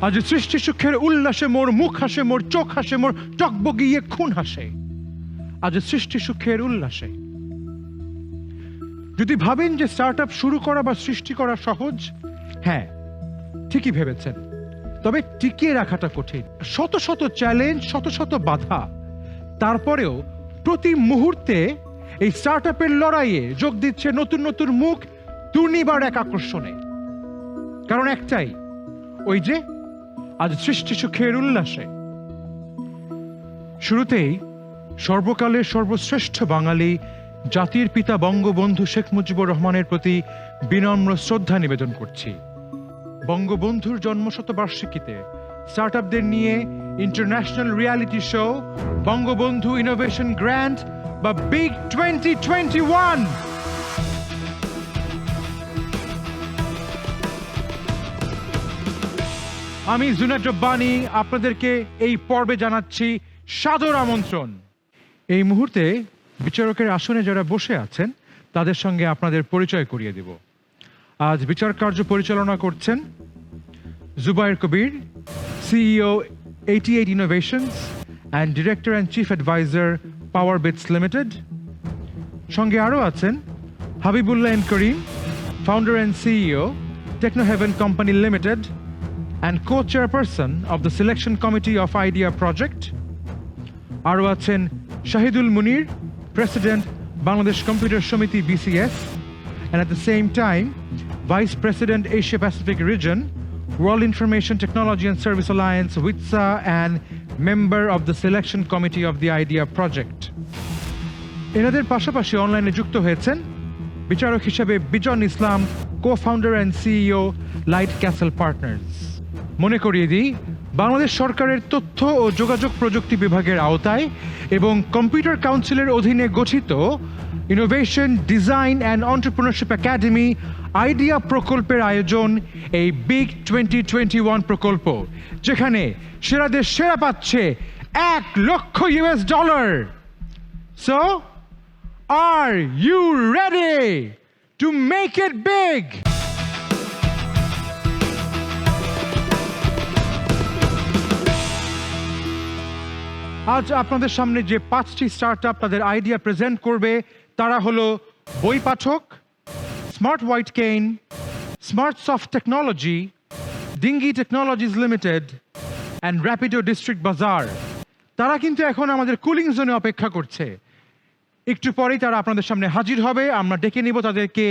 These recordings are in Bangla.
আজ সৃষ্টি সুখের উল্লাসে মোর মুখ হাসে, মোর চোখ হাসে, মোর টকবগিয়ে খুন হাসে। আজ সৃষ্টি সুখের উল্লাসে। যদি ভাবেন যে স্টার্টআপ শুরু করা বা সৃষ্টি করা সহজ, হ্যাঁ ঠিকই ভেবেছেন, তবে টিকিয়ে রাখাটা কঠিন। শত শত চ্যালেঞ্জ, শত শত বাধা, তারপরেও প্রতি মুহূর্তে এই স্টার্টআপের লড়াইয়ে যোগ দিচ্ছে নতুন নতুন মুখ, দুর্নিবার এক আকর্ষণে। কারণ একটাই, ওই যে আজ সৃষ্টি সুখের উল্লাসে। শুরুতেই সর্বকালের সর্বশ্রেষ্ঠ বাঙালি, জাতির পিতা বঙ্গবন্ধু শেখ মুজিবুর রহমানের প্রতি বিনম্র শ্রদ্ধা নিবেদন করছি। বঙ্গবন্ধুর জন্মশতবার্ষিকীতে স্টার্টআপদের নিয়ে international reality show Bangabandhu innovation grand বা বিগ 2021। আমি জুনায়েদ রব্বানী আপনাদেরকে এই পর্বে জানাচ্ছি সাদর আমন্ত্রণ। এই মুহূর্তে বিচারকের আসনে যারা বসে আছেন তাদের সঙ্গে আপনাদের পরিচয় করিয়ে দেব। আজ বিচার কার্য পরিচালনা করছেন Zubair Kabir, CEO 88 innovations and director and chief advisor Power Bits Limited. সঙ্গে আরও আছেন Habibullah M Karim, founder and CEO Techno Haven company limited and co-chairperson of the selection committee of idea project. আরও আছেন শাহিদুল মুনির, president Bangladesh Computer Samiti BCS, and at the same time vice president Asia Pacific region World Information Technology and Service Alliance WITSA and member of the selection committee of the idea project. এনাদের পাশাপাশি অনলাইনে যুক্ত হয়েছেন বিচারক হিসেবে বিজন ইসলাম, co-founder and CEO light castle partners. মনে করিয়ে দিই, বাংলাদেশ সরকারের তথ্য ও যোগাযোগ প্রযুক্তি বিভাগের আওতায় এবং কম্পিউটার কাউন্সিলের অধীনে গঠিত innovation, design and entrepreneurship academy idea প্রকল্পের আয়োজন এই বিগ 2021 প্রকল্প, যেখানে সেরাদের সেরা পাচ্ছে $1 লক্ষ। So, are you ready to make it big? আজ আপনাদের সামনে যে 5টি স্টার্টআপ তাদের আইডিয়া প্রেজেন্ট করবে তারা হলো Boi Pathok, smart white cane, smart soft technology, Dingi technologies limited and Rapido district Bazaar. তারা কিন্তু এখন আমাদের কুলিং জোনে অপেক্ষা করছে। একটু পরেই তারা আপনাদের সামনে হাজির হবে। আমরা ডেকে নিব তাদেরকে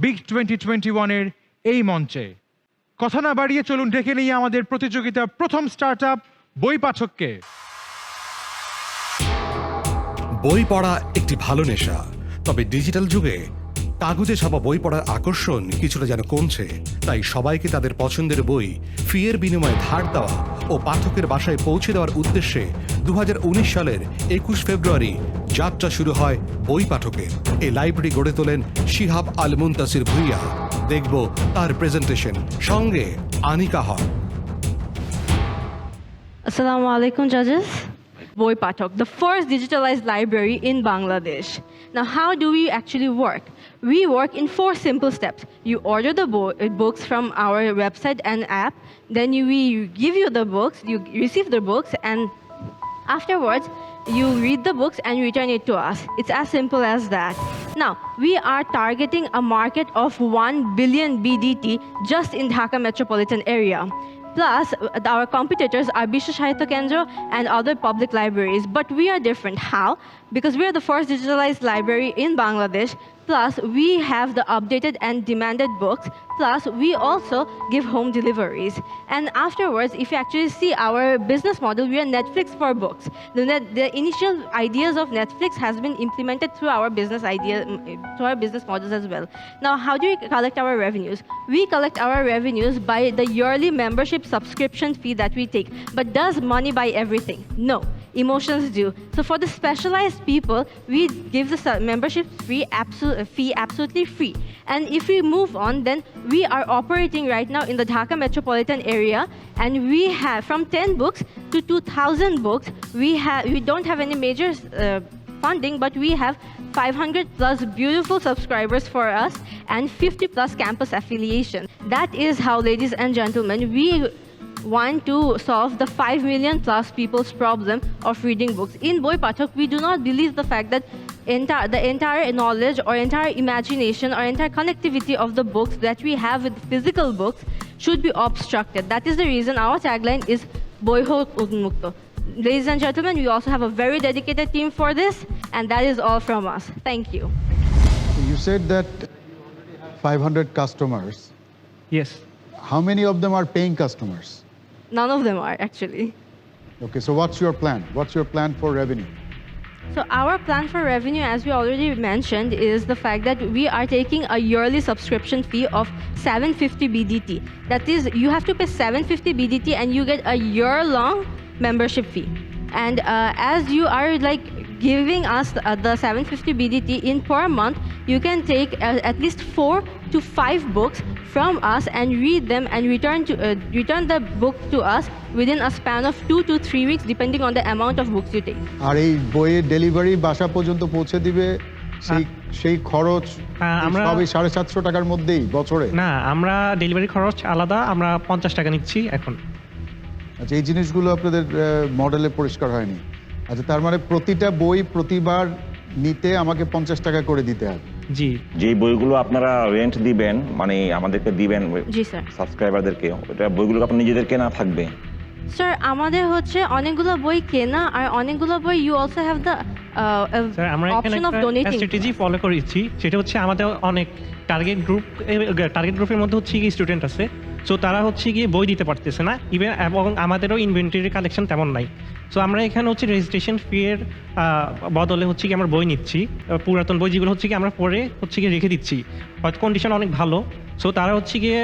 বিগ 2021-এর এই মঞ্চে। কথা না বাড়িয়ে চলুন ডেকে নিয়ে আমাদের প্রতিযোগিতার প্রথম স্টার্টআপ বই পাঠককে। বই পড়া একটি ভালো নেশা, তবে ডিজিটাল যুগে কাগজে ছাপা বই পড়ার আকর্ষণ কিছুটা যেন কমছে। তাই সবাইকে তাদের পছন্দের বই ফিয়ের বিনিময়ে ধার দেওয়া ও পাঠকের বাসায় পৌঁছে দেওয়ার উদ্দেশ্যে 2019 সালের 21 ফেব্রুয়ারি যাত্রা শুরু হয় বই পাঠকের। এই লাইব্রেরি গড়ে তোলেন শিহাব আল মুনতাসির ভুইয়া। দেখব তার প্রেজেন্টেশন, সঙ্গে আনিকা হক। Assalamu alaikum, judges. Boi Pathok, the first digitalized library in Bangladesh. Now, how do we actually work? We work in 4 simple steps. You order the books from our website and app, then we give you the books, you receive the books, and afterwards, you read the books and return it to us. It's as simple as that. Now, we are targeting a market of 1 billion BDT just in Dhaka metropolitan area. Plus, our competitors are Bisho Sahitya Kendra and other public libraries. But we are different. How? Because we are the first digitalized library in Bangladesh. Plus, we have the updated and demanded books. Plus, we also give home deliveries. And afterwards, if you actually see our business model, we are Netflix for books. The initial ideas of Netflix has been implemented through our business models as well. Now, how do we collect our revenues? We collect our revenues by the yearly membership subscription fee that we take. But does money buy everything? No. Emotions do. So for the specialized people, we give the membership fee absolutely free. And if we move on, then we are operating right now in the Dhaka metropolitan area, and we have from 10 books to 2,000 books. We don't have any major funding, but we have 500 plus beautiful subscribers for us and 50 plus campus affiliation. That is how, ladies and gentlemen, we want to solve the 5 million plus people's problem of reading books. In Boi Pathok, we do not believe the fact that the entire knowledge or entire imagination or entire connectivity of the books that we have with physical books should be obstructed. That is the reason our tagline is Boi Ho Unmukto. Ladies and gentlemen, we also have a very dedicated team for this, and that is all from us. Thank you. You said that 500 customers. Yes. How many of them are paying customers? None of them are actually. Okay, so what's your plan? What's your plan for revenue? So our plan for revenue, as we already mentioned, is the fact that we are taking a yearly subscription fee of 750 BDT. That is, you have to pay 750 BDT and you get a year-long membership fee. And as you are like giving us the 750 BDT in per month, you can take at least 4 to 5 books from us and read them and return the book to us within a span of 2 to 3 weeks, depending on the amount of books you take. আর এই বইয়ের ডেলিভারি বাসা পর্যন্ত পৌঁছে দিবে সেই খরচ আমরা- সবই 750 টাকার মধ্যেই বছরে। না, আমরা ডেলিভারি খরচ আলাদা, আমরা 50 টাকা নিচ্ছি এখন। আচ্ছা, এই জিনিসগুলো আপনাদের মডেলে পরিষ্কার হয়নি। আচ্ছা, তার মানে প্রতিটা বই প্রতিবার নিতে আমাকে 50 টাকা করে দিতে হবে। জি। যে বইগুলো আপনারা রেন্ট দিবেন, মানে আমাদেরকে দিবেন জি স্যার। সাবস্ক্রাইবারদেরকে, ওটা বইগুলো আপনার নিজেদের কেনা থাকবে? স্যার, আমাদের হচ্ছে অনেকগুলো বই কেনা আর অনেকগুলো বই you also have the sir, আমরা এখানে অপশন অফ একটা ডোনেটিং। স্ট্র্যাটেজি ফলো করেছি, সেটা হচ্ছে আমাদের অনেক টার্গেট গ্রুপের মধ্যে হচ্ছে কি স্টুডেন্ট আছে, সো তারা হচ্ছে গিয়ে বই দিতে পারতেছে না ইভেন, এবং আমাদেরও ইনভেন্টরি কালেকশন তেমন নাই। সো আমরা এখানে হচ্ছে রেজিস্ট্রেশন ফি এর বদলে হচ্ছে কি আমরা বই নিচ্ছি, পুরাতন বই যেগুলো হচ্ছে কি আমরা পরে হচ্ছে গিয়ে রেখে দিচ্ছি, হয়তো কন্ডিশন অনেক ভালো। সো তারা হচ্ছে গিয়ে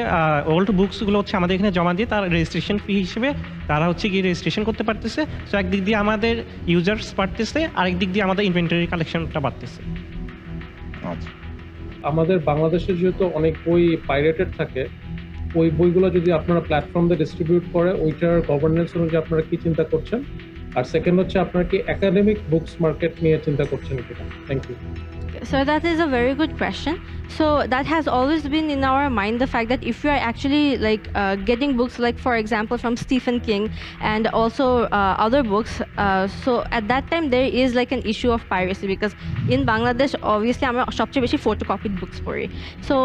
ওল্ড বুকসগুলো হচ্ছে আমাদের এখানে জমা দিয়ে তার রেজিস্ট্রেশন ফি হিসেবে তারা হচ্ছে গিয়ে রেজিস্ট্রেশন করতে পারতেছে। সো একদিক দিয়ে আমাদের ইউজার্স বাড়তেছে, আরেক দিক দিয়ে আমাদের ইনভেন্টরি কালেকশনটা বাড়তেছে। আচ্ছা, আমাদের বাংলাদেশে যেহেতু অনেক বই পাইরেটেড থাকে, ওই বইগুলো যদি আপনারা প্ল্যাটফর্ম দিয়ে ডিস্ট্রিবিউট করে, ওইটার গভর্নেন্স অনুযায়ী আপনারা কি চিন্তা করছেন? আর সেকেন্ড হচ্ছে আপনারা কি একাডেমিক বুকস মার্কেট নিয়ে চিন্তা করছেন কিনা? Thank you. So that is a very good question. So that has always been in our mind, the fact that if you are actually like getting books like, for example, from Stephen King and also other books, so at that time there is like an issue of piracy, because in Bangladesh obviously আমরা সবচেয়ে বেশি photocopied books পড়ি। So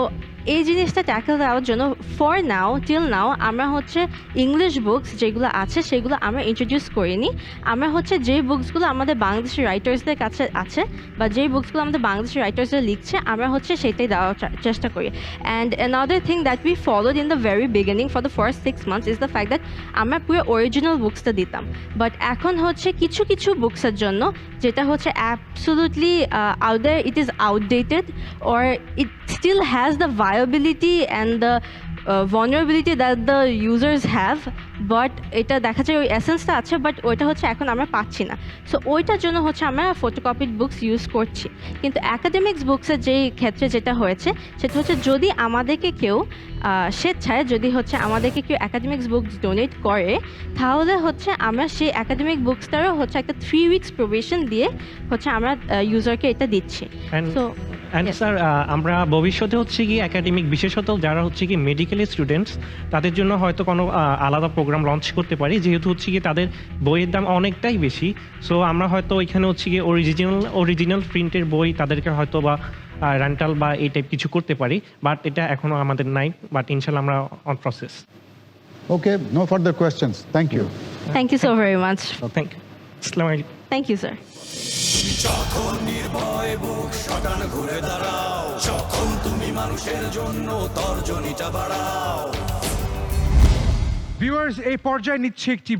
এই জিনিসটা ট্যাকল দেওয়ার জন্য ফর নাও টিল নাও আমরা হচ্ছে ইংলিশ বুকস যেগুলো আছে সেগুলো আমরা ইন্ট্রোডিউস করিনি। আমরা হচ্ছে যে বুকসগুলো আমাদের বাংলাদেশি রাইটার্সদের কাছে আছে বা যেই বুকসগুলো আমাদের বাংলাদেশি রাইটার্সরা লিখছে আমরা হচ্ছে সেটাই দেওয়ার চেষ্টা করি। And another thing that we followed in the very beginning for the first 6 months is the fact that আমরা পুরো অরিজিনাল বুকসটা দিতাম, বাট এখন হচ্ছে কিছু কিছু বুকসের জন্য যেটা হচ্ছে absolutely outdated, it is outdated or it still has the viability and the vulnerability that the users have, but এটা দেখা যায় ওই এসেন্সটা আছে বাট ওইটা হচ্ছে এখন আমরা পাচ্ছি না। সো ওইটার জন্য হচ্ছে আমরা ফটোকপিড বুকস ইউজ করছি। কিন্তু অ্যাকাডেমিক্স বুকসের যেই ক্ষেত্রে যেটা হয়েছে সেটা হচ্ছে যদি আমাদেরকে কেউ স্বেচ্ছায় যদি হচ্ছে আমাদেরকে কেউ অ্যাকাডেমিক্স বুকস ডোনেট করে, তাহলে হচ্ছে আমরা সেই অ্যাকাডেমিক বুকসটারও হচ্ছে একটা 3 weeks প্রবেশন দিয়ে হচ্ছে আমরা ইউজারকে এটা দিচ্ছি। সো অ্যান্ড স্যার, আমরা ভবিষ্যতে হচ্ছে কি একাডেমিক, বিশেষত যারা হচ্ছে কি মেডিকেল স্টুডেন্টস, তাদের জন্য হয়তো কোনো আলাদা প্রোগ্রাম লঞ্চ করতে পারি, যেহেতু হচ্ছে কি তাদের বইয়ের দাম অনেকটাই বেশি। সো আমরা হয়তো ওইখানে হচ্ছে কি অরিজিনাল প্রিন্টের বই তাদেরকে হয়তো বা রেন্টাল বা এই টাইপ কিছু করতে পারি, বাট এটা এখনও আমাদের নাই, বাট ইনশাল্লাহ আমরা on process. Okay, no further questions. Thank you. Thank you so very much. Thank you. আসসালামু আলাইকুম। Thank you sir. যখন নির্ভয় বুক শটান ঘুরে দাঁড়াও, যখন তুমি মানুষের জন্য তর্জনীটা বাড়াও। ভিউয়ার্স, এই পর্যায়ে নিচ্ছে একটি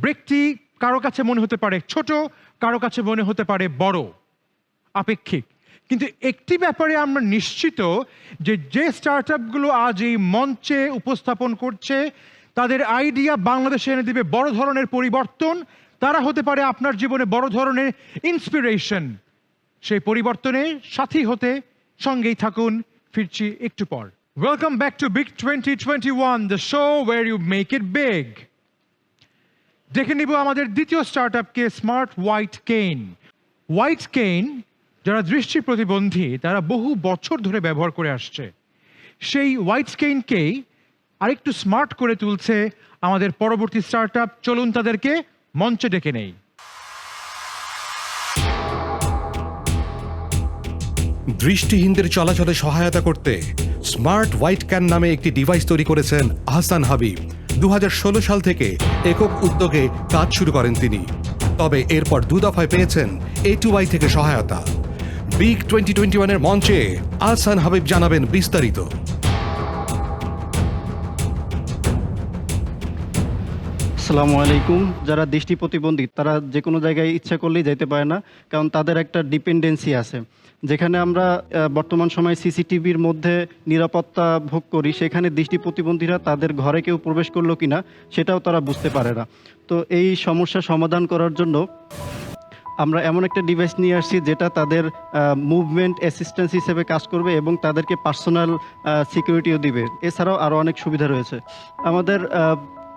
ব্রেকটি কারো কাছে মনে হতে পারে ছোট, কারো কাছে মনে হতে পারে বড়, আপেক্ষিক, কিন্তু একটি ব্যাপারে আমরা নিশ্চিত যে স্টার্টআপগুলো আজ এই মঞ্চে উপস্থাপন করছে তাদের আইডিয়া বাংলাদেশে এনে দিবে বড় ধরনের পরিবর্তন। তারা হতে পারে আপনার জীবনে বড় ধরনের ইন্সপিরেশন। সেই পরিবর্তনে সাথী হতে সঙ্গেই থাকুন। ফিরছি একটু পর। Welcome back to Big 2021, the show where you make it big. দেখে নিব আমাদের দ্বিতীয় স্টার্টআপকে, smart white cane. White cane যারা দৃষ্টি প্রতিবন্ধী তারা বহু বছর ধরে ব্যবহার করে আসছে। সেই হোয়াইট কেইনকেই আরেকটু স্মার্ট করে তুলছে আমাদের পরবর্তী স্টার্টআপ, চলুন তাদেরকে মঞ্চে ডেকে নেই। দৃষ্টিহীনদের চলাচলে সহায়তা করতে স্মার্ট হোয়াইট ক্যান নামে একটি ডিভাইস তৈরি করেছেন আহসান হাবিব। 2016 সাল থেকে একক উদ্যোগে কাজ শুরু করেন তিনি, তবে এরপর 2 দফায় পেয়েছেন A2I থেকে সহায়তা। বিগ 2021 এর মঞ্চে আহসান হাবিব জানাবেন বিস্তারিত। আসসালামু আলাইকুম। যারা দৃষ্টি প্রতিবন্ধী তারা যে কোনো জায়গায় ইচ্ছা করলেই যেতে পারে না, কারণ তাদের একটা ডিপেন্ডেন্সি আছে। যেখানে আমরা বর্তমান সময়ে সিসিটিভির মধ্যে নিরাপত্তা ভোগ করি, সেখানে দৃষ্টি প্রতিবন্ধীরা তাদের ঘরে কেউ প্রবেশ করলো কিনা সেটাও তারা বুঝতে পারে না। তো এই সমস্যা সমাধান করার জন্য আমরা এমন একটা ডিভাইস নিয়ে আসছি যেটা তাদের মুভমেন্ট অ্যাসিস্ট্যান্স হিসেবে কাজ করবে এবং তাদেরকে পার্সোনাল সিকিউরিটিও দিবে। এছাড়াও আরও অনেক সুবিধা রয়েছে। আমাদের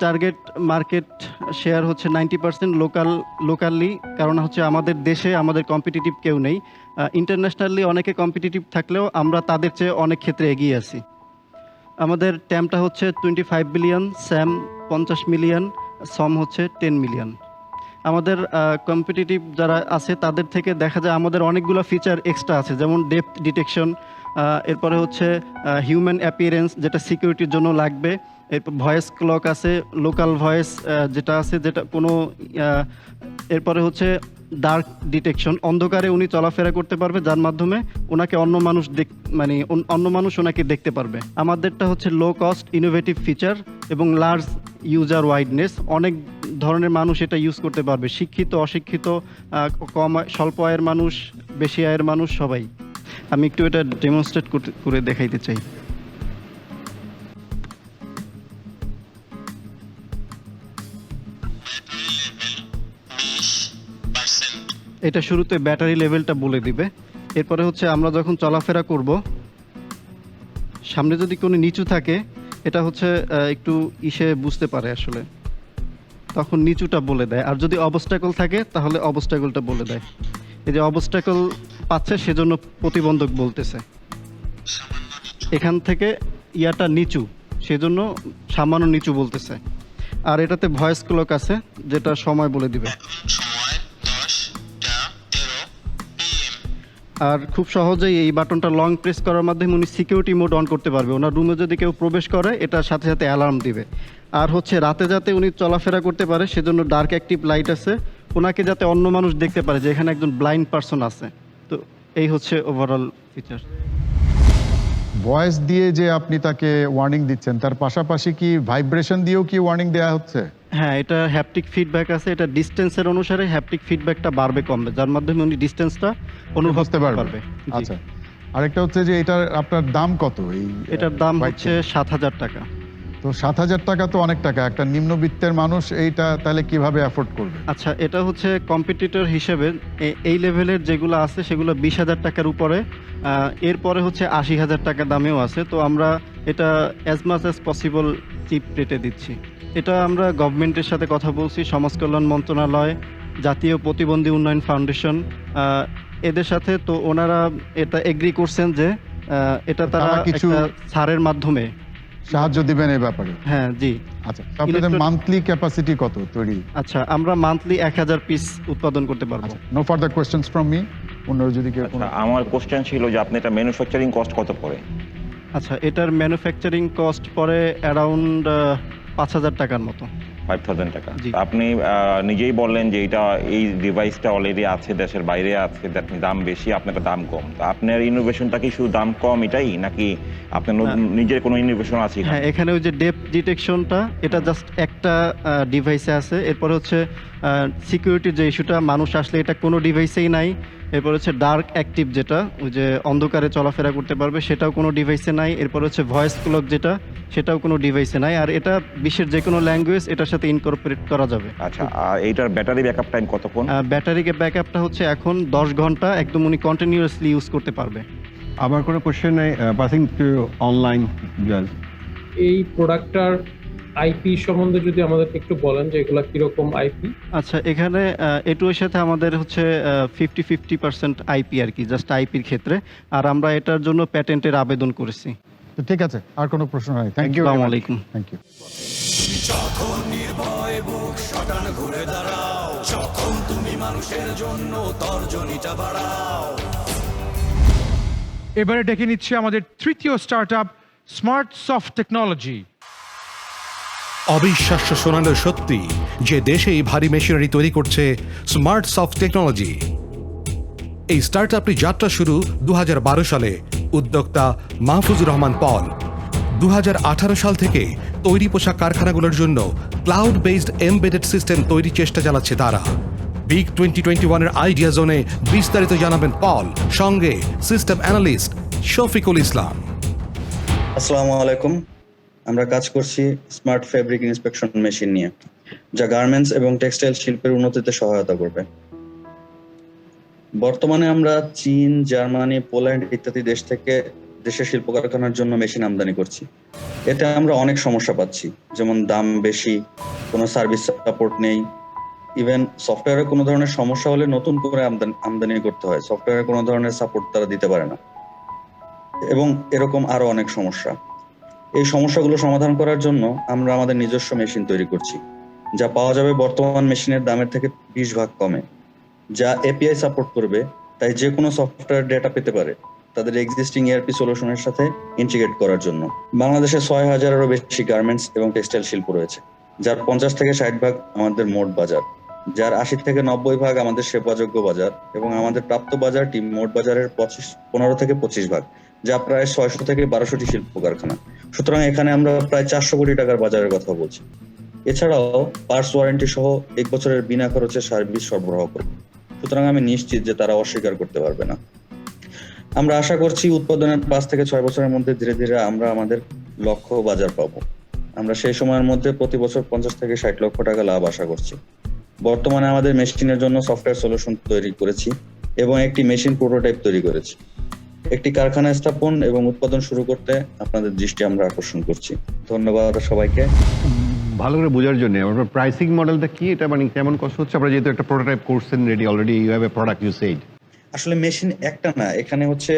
টার্গেট মার্কেট শেয়ার হচ্ছে 90% লোকালি, কারণ হচ্ছে আমাদের দেশে আমাদের কম্পিটিটিভ কেউ নেই। ইন্টারন্যাশনালি অনেকে কম্পিটিটিভ থাকলেও আমরা তাদের চেয়ে অনেক ক্ষেত্রে এগিয়ে আছি। আমাদের ট্যামটা হচ্ছে 25 বিলিয়ন, স্যাম 50 মিলিয়ন, সম হচ্ছে 10 মিলিয়ন। আমাদের কম্পিটিটিভ যারা আছে তাদের থেকে দেখা যায় আমাদের অনেকগুলো ফিচার এক্সট্রা আছে, যেমন ডেপথ ডিটেকশন, এরপরে হচ্ছে হিউম্যান অ্যাপিয়ারেন্স যেটা সিকিউরিটির জন্য লাগবে, এরপর ভয়েস ক্লক আছে, লোকাল ভয়েস যেটা আছে যেটা কোনো, এরপরে হচ্ছে ডার্ক ডিটেকশন, অন্ধকারে উনি চলাফেরা করতে পারবে যার মাধ্যমে ওনাকে অন্য মানুষ ওনাকে দেখতে পারবে। আমাদেরটা হচ্ছে লো কস্ট ইনোভেটিভ ফিচার এবং লার্জ ইউজার ওয়াইডনেস, অনেক ধরনের মানুষ এটা ইউজ করতে পারবে, শিক্ষিত অশিক্ষিত, স্বল্প আয়ের মানুষ, বেশি আয়ের মানুষ, সবাই। আমি একটু এটা ডেমনস্ট্রেট করে দেখাইতে চাই। এটা শুরুতে ব্যাটারি লেভেলটা বলে দিবে। এরপরে হচ্ছে আমরা যখন চলাফেরা করব, সামনে যদি কোনো নিচু থাকে এটা হচ্ছে একটু বুঝতে পারে আসলে, তখন নিচুটা বলে দেয়। আর যদি অবস্টাকল থাকে তাহলে অবস্টাকলটা বলে দেয়। এই যে অবস্টাকল পাচ্ছে সেজন্য প্রতিবন্ধক বলতেছে। এখান থেকে ইয়াটা নিচু, সেজন্য সামান্য নিচু বলতেছে। আর এটাতে ভয়েস ক্লক আছে যেটা সময় বলে দিবে। আর খুব সহজেই এই বাটনটা লং প্রেস করার মাধ্যমে উনি সিকিউরিটি মোড অন করতে পারবে। ওনার রুমে যদি কেউ প্রবেশ করে এটার সাথে সাথে অ্যালার্ম দিবে। আর হচ্ছে রাতে যাতে উনি চলাফেরা করতে পারে সেজন্য ডার্ক অ্যাক্টিভ লাইট আছে, ওনাকে যাতে অন্য মানুষ দেখতে পারে যে এখানে একজন ব্লাইন্ড পারসন আছে। তো এই হচ্ছে ওভারঅল ফিচার। ভয়েস দিয়ে যে আপনি তাকে ওয়ার্নিং দিচ্ছেন, তার পাশাপাশি কি ভাইব্রেশন দিয়েও কি ওয়ার্নিং দেওয়া হচ্ছে? হ্যাঁ, এটা হ্যাপটিক ফিডব্যাক আছে। এটা ডিস্টেন্সের অনুসারে হ্যাপটিক ফিডব্যাকটা বাড়বে কমবে, যার মাধ্যমে উনি ডিস্টেন্সটা অনুভব বুঝতে করতে পারবে। পারবে। আচ্ছা, আরেকটা হচ্ছে যে এটার আপনার দাম কত? এটার দাম white হচ্ছে cake? 7,000 টাকা। তো 7,000 টাকা তো অনেক টাকা। একটা নিম্নবিত্তের মানুষ এইটা তাহলে কিভাবে অ্যাফোর্ড করবে? আচ্ছা, এটা হচ্ছে কম্পিটিটর হিসেবে এই লেভেলের যেগুলো আছে সেগুলো 20,000 টাকার উপরে, এরপরে হচ্ছে 80,000 টাকা দামেও আছে। তো আমরা এটা as much as possible cheap রেটে দিচ্ছি। এটা আমরা গভর্নমেন্টের সাথে কথা বলছি, সমাজ কল্যাণ মন্ত্রণালয়, জাতীয় প্রতিবন্ধী উন্নয়ন ফাউন্ডেশন, এদের সাথে। তো ওনারা এটা এগ্রি করছেন যে এটা তারা কিছু একটা ছাড়ের মাধ্যমে সাহায্য দিবেন এই ব্যাপারে? হ্যাঁ, জি। আচ্ছা, আপনাদের মান্থলি ক্যাপাসিটি কত তৈরি? আচ্ছা, আমরা মান্থলি 1000 পিস উৎপাদন করতে পারবো। No further questions from me. অন্যরা যদি কেউ কোনো আমার কোশ্চেন ছিল যে আপনি এটা ম্যানুফ্যাকচারিং কস্ট কত পড়ে? আচ্ছা, এটার ম্যানুফ্যাকচারিং কস্ট পড়ে অ্যারাউন্ড 5,000 টাকার মতো। 5,000 টাকা। জি। আপনি নিজেই বললেন যে এই ডিভাইসটা অলরেডি আছে, দেশের বাইরে আছে, দাম বেশি, আপনার দাম কম। তো আপনার ইনোভেশনটা কি শুধু দাম কম এটাই, নাকি আপনার নিজের কোনো ইনোভেশন আছে? হ্যাঁ, এখানে ওই যে ডেপথ ডিটেকশনটা এটা জাস্ট একটা ডিভাইসে আছে। এরপর হচ্ছে সিকিউরিটির যে ইস্যুটা, মানুষ আসলে এটা কোনো ডিভাইসেই নাই। এরপর হচ্ছে ডার্ক অ্যাক্টিভ যেটা ওই যে অন্ধকারে চলাফেরা করতে পারবে, সেটাও কোনো ডিভাইসে নাই। এরপর হচ্ছে ভয়েস ক্লক যেটা, সেটাও কোনো ডিভাইসে নাই। আর এটা বিশ্বের যে কোনো ল্যাঙ্গুয়েজ এটার সাথে ইনকর্পোরেট করা যাবে। আচ্ছা, আর এইটার ব্যাটারি ব্যাকআপ টাইম কতক্ষণ? ব্যাটারি ব্যাকআপটা হচ্ছে এখন 10 ঘন্টা একদম উনি কন্টিনিউয়াসলি ইউজ করতে পারবে। আমার কোনো কোশ্চেন নেই, পাসিং টু অনলাইন জাজ। এই প্রোডাক্টটার আইপি সম্বন্ধে যদি আমাদেরকে একটু বলেন যে এগুলা কিরকম আইপি? আচ্ছা, এখানে এর সাথে আমাদের হচ্ছে 50% আইপি আর কি, জাস্ট আইপির ক্ষেত্রে। আর আমরা এটার জন্য প্যাটেন্টের আবেদন করেছি। তো ঠিক আছে, আর কোনো প্রশ্ন নাই? Thank you. আসসালামু আলাইকুম। Thank you. যখন নির্ভয় বুক শটান ঘুরে দাঁড়াও, যখন তুমি মানুষের জন্য তর্জনীটা বাড়াও। এবারে ডেকে নিচ্ছি আমাদের তৃতীয় স্টার্টআপ স্মার্ট সফট টেকনোলজি। অবিশ্বাস্য শোনালো সত্যি যে দেশেই ভারী মেশিনারি তৈরি করছে স্মার্ট সফট টেকনোলজি। এই স্টার্টআপটি যাত্রা শুরু 2012 সালে। উদ্যোক্তা মাহফুজুর রহমান পল 2018 সাল থেকে তৈরি পোশাক কারখানাগুলোর জন্য ক্লাউড বেসড এমবেডেড সিস্টেম তৈরির চেষ্টা চালাচ্ছে তারা। বিগ 2021-এর আইডিয়া জোনে বিস্তারিত জানাবেন পল, সঙ্গে সিস্টেম অ্যানালিস্ট শফিকুল ইসলাম। আসসালামু আলাইকুম। আমরা কাজ করছি স্মার্ট ফেব্রিক ইন্সপেকশন মেশিন নিয়ে, যা গার্মেন্টস এবং টেক্সটাইল শিল্পের উন্নতিতে সহায়তা করবে। বর্তমানে আমরা চীন, জার্মানি, পোল্যান্ড ইত্যাদি দেশ থেকে দেশের শিল্প কারখানার জন্য মেশিন আমদানি করছি। এতে আমরা অনেক সমস্যা পাচ্ছি, যেমন দাম বেশি, কোনো সার্ভিস সাপোর্ট নেই, ইভেন সফটওয়্যারে কোনো ধরনের সমস্যা হলে নতুন করে আমদানি করতে হয়, সফটওয়্যারে কোনো ধরনের সাপোর্ট তারা দিতে পারে না, এবং এরকম আরো অনেক সমস্যা। এই সমস্যাগুলো সমাধান করার জন্য আমরা আমাদের নিজস্ব মেশিন তৈরি করছি, যা পাওয়া যাবে বর্তমান মেশিনের দামের থেকে 20 ভাগ কমে, যা এপিআই সাপোর্ট করবে, তাই যে কোনো সফটওয়্যার ডেটা পেতে পারে তাদের এক্সিস্টিং ERP সলিউশনের সাথে ইন্টিগ্রেট করার জন্য। বাংলাদেশে 6000-এরও বেশি গার্মেন্টস এবং টেক্সটাইল শিল্প রয়েছে, যার 50 থেকে 60 ভাগ আমাদের মোট বাজার, যার 80 থেকে 90 ভাগ আমাদের সেবাযোগ্য বাজার, এবং আমাদের প্রাপ্ত বাজারটি মোট বাজারের 15 থেকে 25 ভাগ, যা প্রায় 600 থেকে 1200টি শিল্প কারখানা। সুতরাং এখানে আমরা প্রায় 400 কোটি টাকার বাজারের কথা বলছি। এছাড়াও পার্টস ওয়ারেন্টি সহ 1 বছরের বিনা খরচে সার্ভিস সরবরাহ করব। সুতরাং আমি নিশ্চিত যে তারা অস্বীকার করতে পারবে না। আমরা আশা করছি উৎপাদনের 5 থেকে 6 বছরের মধ্যে ধীরে ধীরে আমরা আমাদের লক্ষ্য বাজার পাবো। আমরা সেই সময়ের মধ্যে প্রতি বছর 50 থেকে 60 লক্ষ টাকা লাভ আশা করছি। বর্তমানে আমাদের মেশিনের জন্য সফটওয়্যার সলিউশন তৈরি করেছি এবং একটি মেশিন প্রোটোটাইপ তৈরি করেছি। একটি কারখানা স্থাপন এবং উৎপাদন শুরু করতে আপনাদের দৃষ্টি আমরা আকর্ষণ করছি। ধন্যবাদ সবাইকে। ভালো করে বোঝার জন্য আপনার প্রাইসিং মডেলটা কি, এটা মানে কেমন কষ্ট হচ্ছে? আপনারা যেহেতু একটা প্রোটোটাইপ করছেন ready, already you have a product you said. আসলে মেশিন একটা না, এখানে হচ্ছে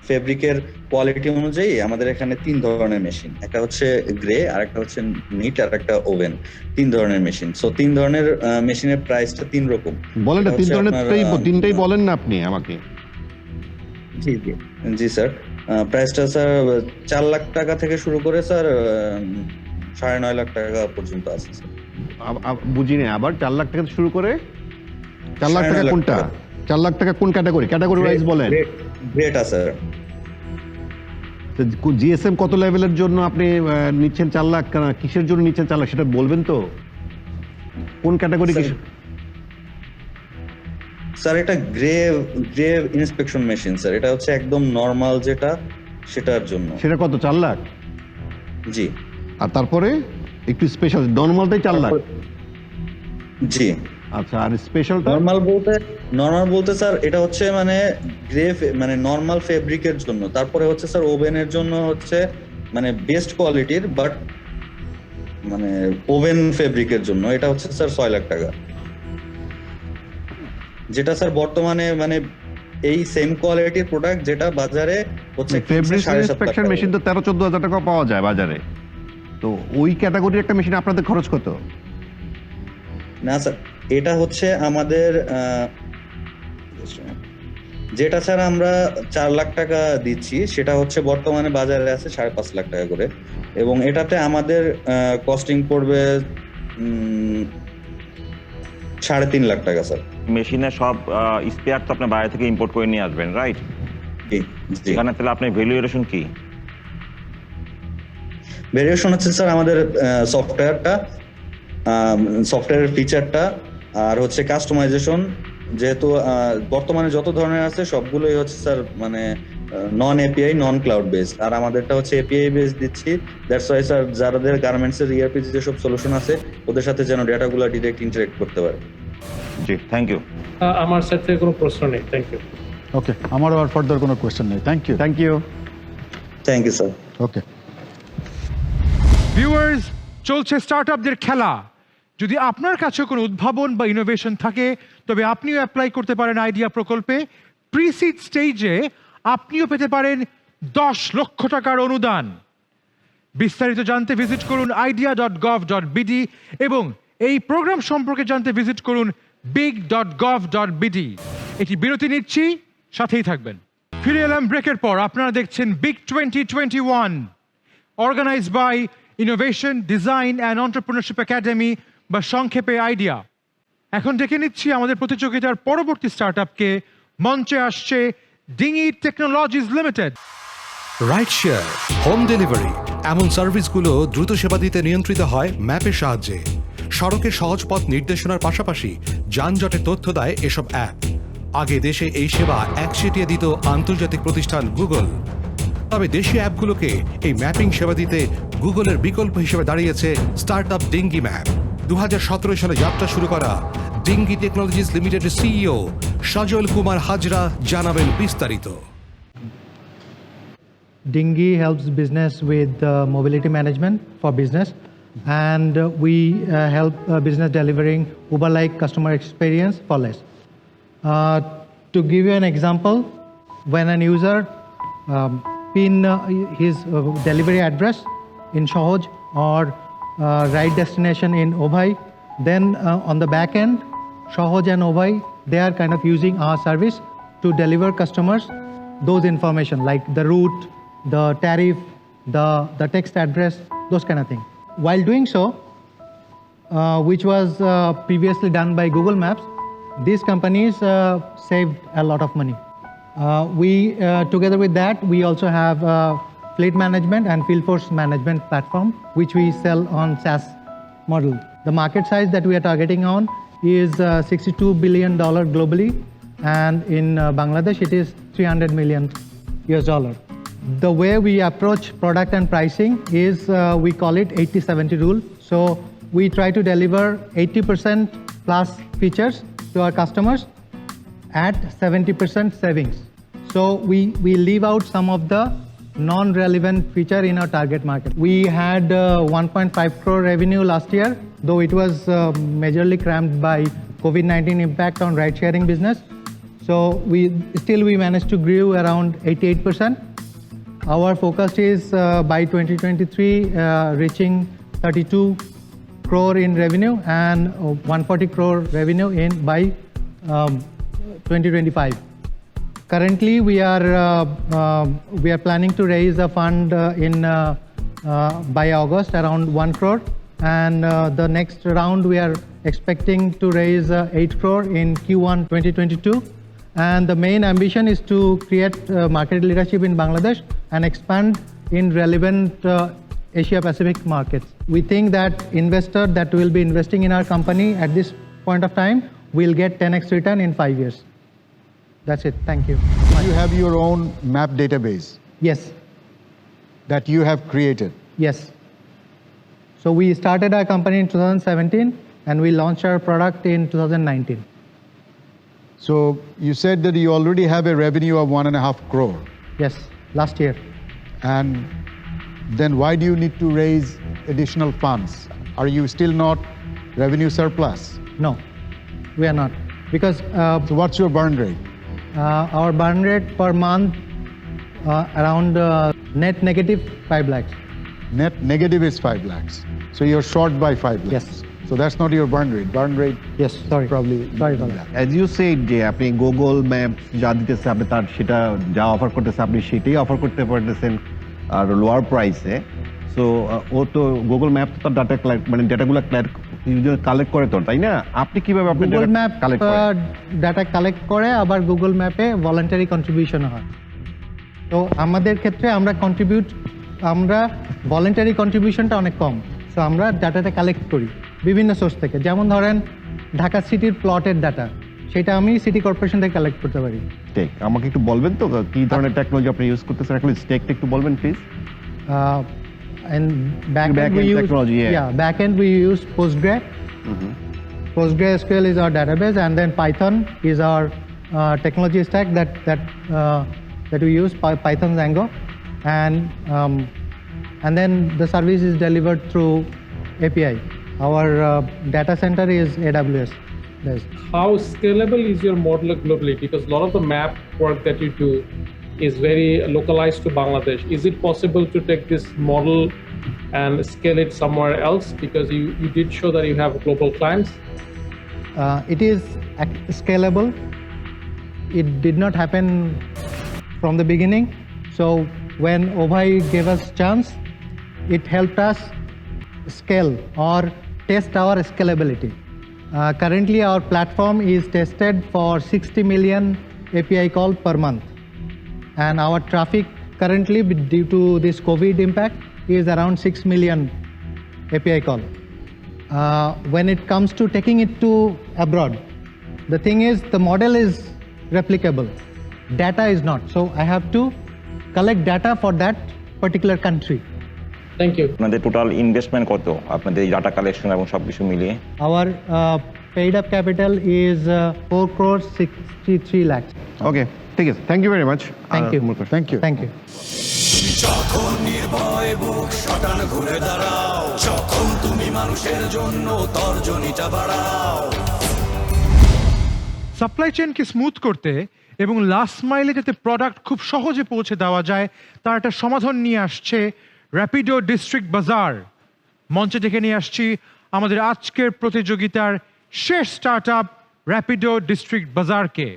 ফেব্রিকের কোয়ালিটি অনুযায়ী আমাদের এখানে 3 ধরনের মেশিন, একটা হচ্ছে গ্রে, আর একটা হচ্ছে নিট, আর একটা ওভেন। 3 ধরনের মেশিন। সো 3 ধরনের মেশিনের প্রাইসটা 3 রকম। বলেন না 3 ধরনের, তিনটাই বলেন না আপনি আমাকে। জি জি জি স্যার। প্রাইসটা স্যার 4 লাখ টাকা থেকে শুরু করে স্যার 9.5 লাখ টাকা পর্যন্ত আছে স্যার। বুঝিনি, আবার 4 লাখ টাকা শুরু করে 4 লাখ টাকা কোনটা? 4 লাখ টাকা কোন ক্যাটাগরি? ক্যাটাগরি ওয়াইজ বলেন। Greta sir. জিএসএম কত লেভেলের জন্য আপনি নিচ্ছেন 4 লাখ? কিসের জন্য নিচ্ছেন 4 লাখ সেটা বলবেন তো? কোন ক্যাটাগরি? স্যার এটা গ্রে ইন্সপেকশন মেশিন স্যার। এটা হচ্ছে একদম নরমাল যেটা, সেটার জন্য। সেটা কত? 4 লাখ? জি। আর তারপরে একটু স্পেশাল নরমালটাই 4 লাখ? জি। আচ্ছা, আর স্পেশাল? নরমাল বলতে স্যার এটা হচ্ছে মানে গ্রে, মানে নরমাল ফেব্রিকের জন্য। তারপরে হচ্ছে স্যার ওভেনের জন্য হচ্ছে মানে বেস্ট কোয়ালিটির, বাট মানে ওভেন ফেব্রিকের জন্য এটা হচ্ছে স্যার 6 লাখ টাকা, যেটা স্যার বর্তমানে মানে এই সেম কোয়ালিটির প্রোডাক্ট যেটা বাজারে হচ্ছে ফেব্রিক ইন্সপেকশন মেশিন তো 13-14 হাজার টাকা পাওয়া যায় বাজারে। তো ওই ক্যাটাগরির একটা মেশিন আপনাদের খরচ কত? না স্যার, এটা হচ্ছে আমাদের যেটা স্যার আমরা 4 লাখ টাকা দিচ্ছি, সেটা হচ্ছে বর্তমানে বাজারে আছে 5.5 লাখ টাকা করে, এবং এটাতে আমাদের কস্টিং পড়বে 3.5 লাখ টাকা স্যার। মেশিনের সব স্পেয়ার তো আপনি বাইরে থেকে ইম্পোর্ট করে নিয়ে আসবেন, রাইট? এখানে তাহলে আপনার ভ্যালুয়েশন কি? ভ্যারিয়েশন হচ্ছে স্যার আমাদের সফটওয়্যারের ফিচারটা, আর হচ্ছে কাস্টমাইজেশন। যেহেতু বর্তমানে যত ধরনের আছে সবগুলোই হচ্ছে স্যার মানে non API, non cloud based, আর আমাদেরটা হচ্ছে এপিআই বেসড দিচ্ছি। দ্যাটস ওয়াই স্যার যাদের গার্মেন্টস এর ERP যেসব সলিউশন আছে ওদের সাথে যেন ডেটাগুলো ডিরেক্ট ইন্টারেক্ট করতে পারে। জি, থ্যাংক ইউ। আমার সাইড থেকে কোনো প্রশ্ন নেই। Thank you. ওকে, আমারও আর ফার্দার কোনো কোয়েশ্চেন নেই। Thank you. Thank you sir. Okay viewers, চলছে স্টার্টআপদের খেলা। যদি আপনার কাছে কোনো উদ্ভাবন বা ইনোভেশন থাকে তবে আপনিও অ্যাপ্লাই করতে পারেন আইডিয়া প্রকল্পে। প্রিসিড স্টেজে আপনিও পেতে পারেন 10 লক্ষ টাকার অনুদান। বিস্তারিত জানতে ভিজিট করুন idea.gov.bd এবং এই প্রোগ্রাম সম্পর্কে জানতে ভিজিট করুন big.gov.bd। এটি বিরতি নিচ্ছি, সাথেই থাকবেন। ফিরে এলাম ব্রেকের পর। আপনারা দেখছেন big 2021, organized by innovation, design and entrepreneurship academy বা সংক্ষেপে আইডিয়া। এখন দেখে নিচ্ছি আমাদের প্রতিযোগিতার পরবর্তী স্টার্টআপকে। মঞ্চে আসছে ডিঙি technologies limited. Ride share, home delivery এমন সার্ভিসগুলো দ্রুত সেবা দিতে নিয়ন্ত্রিত হয় ম্যাপের সাহায্যে। সড়কের সহজ পথ নির্দেশনার পাশাপাশি যানজটের তথ্য দেয় এসব অ্যাপ। আগে দেশে এই সেবা একচেটিয়া দিত আন্তর্জাতিক প্রতিষ্ঠান গুগল। তবে দেশীয় অ্যাপগুলোকে এই ম্যাপিং সেবা দিতে গুগলের বিকল্প হিসেবে দাঁড়িয়েছে স্টার্টআপ ডিঙ্গি ম্যাপ। 2017 সালে যাত্রা শুরু করা ডিঙ্গি টেকনোলজিস লিমিটেডের সিইও সজল কুমার হাজরা জানাবেন বিস্তারিত। Dingy helps business with mobility management for business, and we help business delivering Uber-like customer experience for less. To give you an example, when an user pin his delivery address in Shohoj or ride destination in Obhai, then on the back end, Shohoj and Obhai, they are kind of using our service to deliver customers those information like the route, the tariff, the text address, those kind of things. While doing so, which was previously done by Google Maps, these companies saved a lot of money. Together with that, we also have fleet management and field force management platform, which we sell on SaaS model. The market size that we are targeting on is $62 billion globally, and in Bangladesh, it is $300 million. The way we approach product and pricing is we call it 80-70 rule. So we try to deliver 80% plus features to our customers at 70% savings. So we leave out some of the non-relevant feature in our target market. We had 1.5 crore revenue last year, though it was majorly cramped by COVID-19 impact on ride-sharing business. So we managed to grow around 88%. Our focus is by 2023 reaching 32 crore in revenue and 140 crore revenue by 2025. Currently, we are planning to raise a fund by August around 1 crore, and the next round we are expecting to raise 8 crore in Q1 2022. And the main ambition is to create market leadership in Bangladesh and expand in relevant Asia Pacific markets. We think that investor that will be investing in our company at this point of time will get 10x return in 5 years. That's it. Thank you. You have your own map database Yes, that you have created. yes. So we started our company in 2017 and we launched our product in 2019. So you said that you already have a revenue of 1.5 crore. Yes, last year. And then why do you need to raise additional funds? Are you still not revenue surplus? No, we are not. Because So what's your burn rate? our burn rate per month around net negative 5 lakhs. Net negative is 5 lakhs. So you're short by 5 lakhs. Yes. So that's not your burn rate. Burn rate Yes, sorry. probably. Sorry for that. As you said যে আপনি গুগল ম্যাপ যা দিতেছে আপনি তার সেটা যা অফার করতেছে আপনি সেটাই অফার করতে পারতেছেন আর লোয়ার প্রাইসে। সো ও তো গুগল ম্যাপ তো তার ডাটা কালেক্ট মানে ডেটাগুলো কালেক্ট করে তো, তাই না? আপনি কিভাবে আপনি গুগল ম্যাপ কালেক্ট করেন? ডাটা কালেক্ট করে, আবার গুগল ম্যাপে ভলান্টারি কন্ট্রিবিউশন হয়। তো আমাদের ক্ষেত্রে আমরা ভলান্টারি কন্ট্রিবিউশনটা অনেক কম। সো আমরা ডাটাটা কালেক্ট করি বিভিন্ন সোর্স থেকে। যেমন ধরেন ঢাকা সিটির প্লটের ডাটা, সেটা আমি সিটি কর্পোরেশন থেকে কালেক্ট করতে পারি। ঠিক, আমাকে একটু বলবেন তো কি ধরনের টেকনোলজি আপনি ইউজ করতেছেন? একটু স্টেকটা একটু বলবেন please. And backend we use technology, yeah. Backend we use Postgre. PostgreSQL is our database, and then Python is our technology stack that we use, Python Django, and then the service is delivered through API. Our data center is AWS based. How scalable is your model globally? Because a lot of the map work that you do is very localized to Bangladesh. Is it possible to take this model and scale it somewhere else? Because you did show that you have global clients. It is scalable. It did not happen from the beginning. So when Obhai gave us chance, it helped us scale or test our scalability. Currently, our platform is tested for 60 million API calls per month. And our traffic currently, due to this COVID impact, is around 6 million API call. When it comes to taking it to abroad, the thing is the model is replicable. Data is not. So I have to collect data for that particular country. Thank you. আপনাদের টোটাল ইনভেস্টমেন্ট কত আপনাদের এই ডাটা কালেকশন এবং সবকিছু মিলিয়ে? Our paid up capital is 4 crores 63 lakhs. Okay ঠিক আছে, thank you very much. Thank you. Thank you. Thank you. যখন নির্ভয় বুক শটান ঘুরে দাঁড়াও, যখন তুমি মানুষের জন্য তর্জনীটা বাড়াও। সাপ্লাই চেইনকে স্মুথ করতে এবং লাস্ট মাইলে যাতে প্রোডাক্ট খুব সহজে পৌঁছে দেওয়া যায় তার একটা সমাধান নিয়ে আসছে র্যাপিডো ডিস্ট্রিক্ট বাজার। মঞ্চে ডেকে নিয়ে আসছি আমাদের আজকের প্রতিযোগিতার শেষ স্টার্টআপ র্যাপিডো ডিস্ট্রিক্ট বাজারকে।